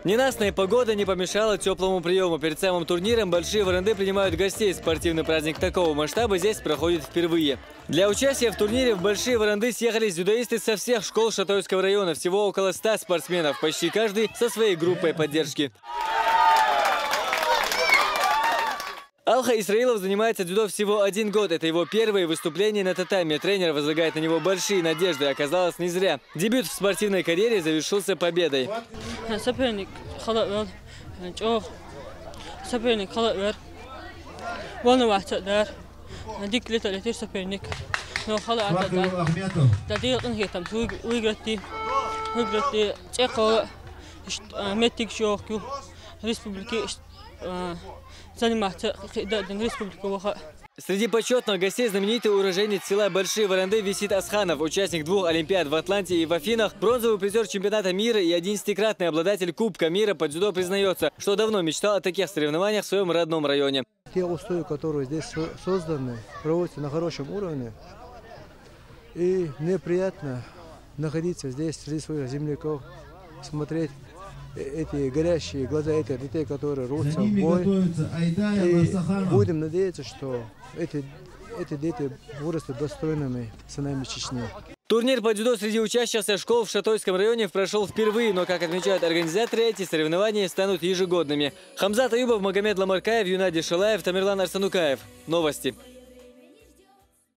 Ненастная погода не помешала теплому приему. Перед самым турниром большие воронды принимают гостей. Спортивный праздник такого масштаба здесь проходит впервые. Для участия в турнире в большие воронды съехались дзюдоисты со всех школ Шатойского района. Всего около 100 спортсменов, почти каждый со своей группой поддержки. Алха Исраилов занимается дзюдо всего 1 год. Это его первое выступление на татами. Тренер возлагает на него большие надежды. Оказалось, не зря. Дебют в спортивной карьере завершился победой. Соперник Среди почетных гостей знаменитый уроженец села Большие Воронды Висит Асханов, участник 2 Олимпиад в Атланте и в Афинах, бронзовый призер чемпионата мира и 11-кратный обладатель Кубка мира по дзюдо признается, что давно мечтал о таких соревнованиях в своем родном районе. Те условия, которые здесь созданы, проводятся на хорошем уровне, и мне приятно находиться здесь среди своих земляков, смотреть эти горящие глаза этих детей, которые рвутся в бой. И будем надеяться, что эти дети вырастут достойными сынами Чечни. Турнир по дзюдо среди учащихся школ в Шатойском районе прошел впервые, но, как отмечают организаторы, эти соревнования станут ежегодными. Хамзат Аюбов, Магомед Ламаркаев, Юнади Шалаев, Тамерлан Арсанукаев. Новости.